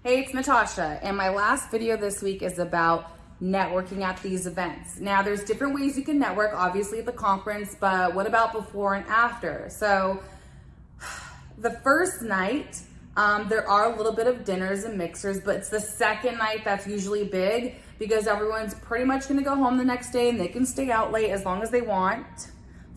Hey, it's Natasha, and my last video this week is about networking at these events. Now, there's different ways you can network, obviously at the conference, but what about before and after? So, the first night, there are a little bit of dinners and mixers, but it's the second night that's usually big because everyone's pretty much gonna go home the next day and they can stay out late as long as they want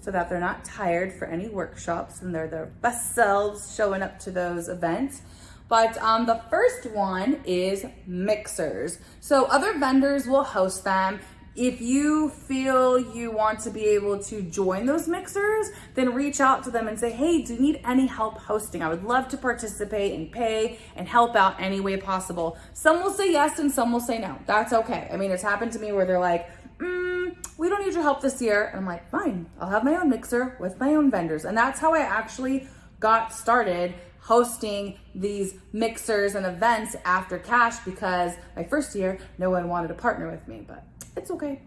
so that they're not tired for any workshops and they're their best selves showing up to those events. But the first one is mixers. So other vendors will host them. If you feel you want to be able to join those mixers, then reach out to them and say, hey, do you need any help hosting? I would love to participate and pay and help out any way possible. Some will say yes and some will say no. That's okay. I mean, it's happened to me where they're like, we don't need your help this year. And I'm like, fine, I'll have my own mixer with my own vendors. And that's how I actually got started hosting these mixers and events after C.A.S.H, because my first year, no one wanted to partner with me, but it's okay.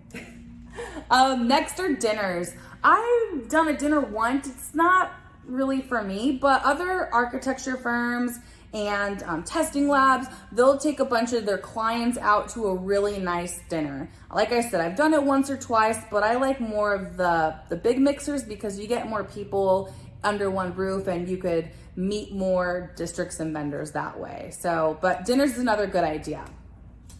Next are dinners. I've done a dinner once. It's not really for me, but other architecture firms and testing labs, they'll take a bunch of their clients out to a really nice dinner. Like I said, I've done it once or twice, but I like more of the big mixers because you get more people under one roof and you could meet more districts and vendors that way. So, but dinners is another good idea.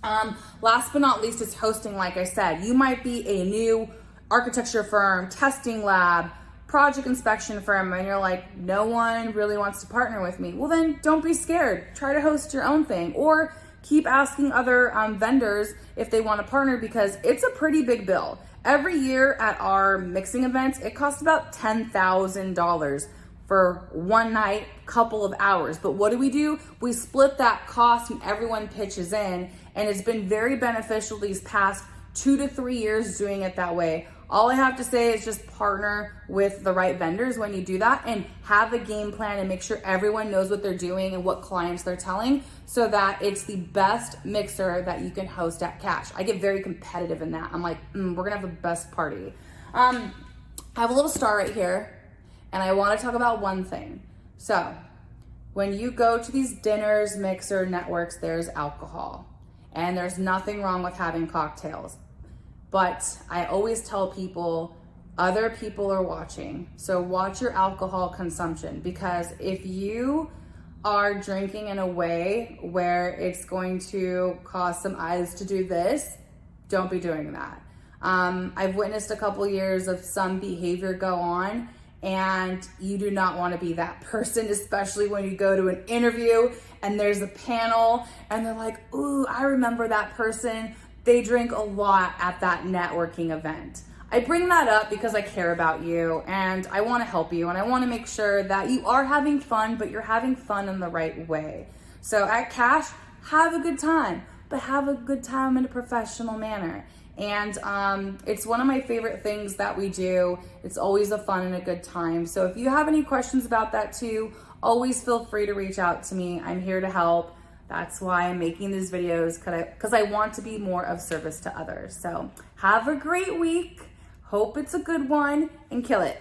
Last but not least is hosting. Like I said, you might be a new architecture firm, testing lab, project inspection firm, and you're like, no one really wants to partner with me. Well, then don't be scared. Try to host your own thing or keep asking other vendors if they want to partner because it's a pretty big bill. Every year at our mixing events, it costs about $10,000 for one night, couple of hours. But what do? We split that cost and everyone pitches in, and it's been very beneficial these past 2 to 3 years doing it that way. All I have to say is just partner with the right vendors when you do that and have a game plan and make sure everyone knows what they're doing and what clients they're telling so that it's the best mixer that you can host at C.A.S.H. I get very competitive in that. I'm like, we're gonna have the best party. I have a little star right here and I wanna talk about one thing. So when you go to these dinners, mixer, networks, there's alcohol and there's nothing wrong with having cocktails. But I always tell people, other people are watching. So watch your alcohol consumption because if you are drinking in a way where it's going to cause some eyes to do this, don't be doing that. I've witnessed a couple years of some behavior go on and you do not want to be that person, especially when you go to an interview and there's a panel and they're like, ooh, I remember that person. They drink a lot at that networking event. I bring that up because I care about you and I want to help you and I want to make sure that you are having fun, but you're having fun in the right way. So at C.A.S.H, have a good time, but have a good time in a professional manner. And it's one of my favorite things that we do. It's always a fun and a good time. So if you have any questions about that too, always feel free to reach out to me. I'm here to help. That's why I'm making these videos because I want to be more of service to others. So have a great week. Hope it's a good one and kill it.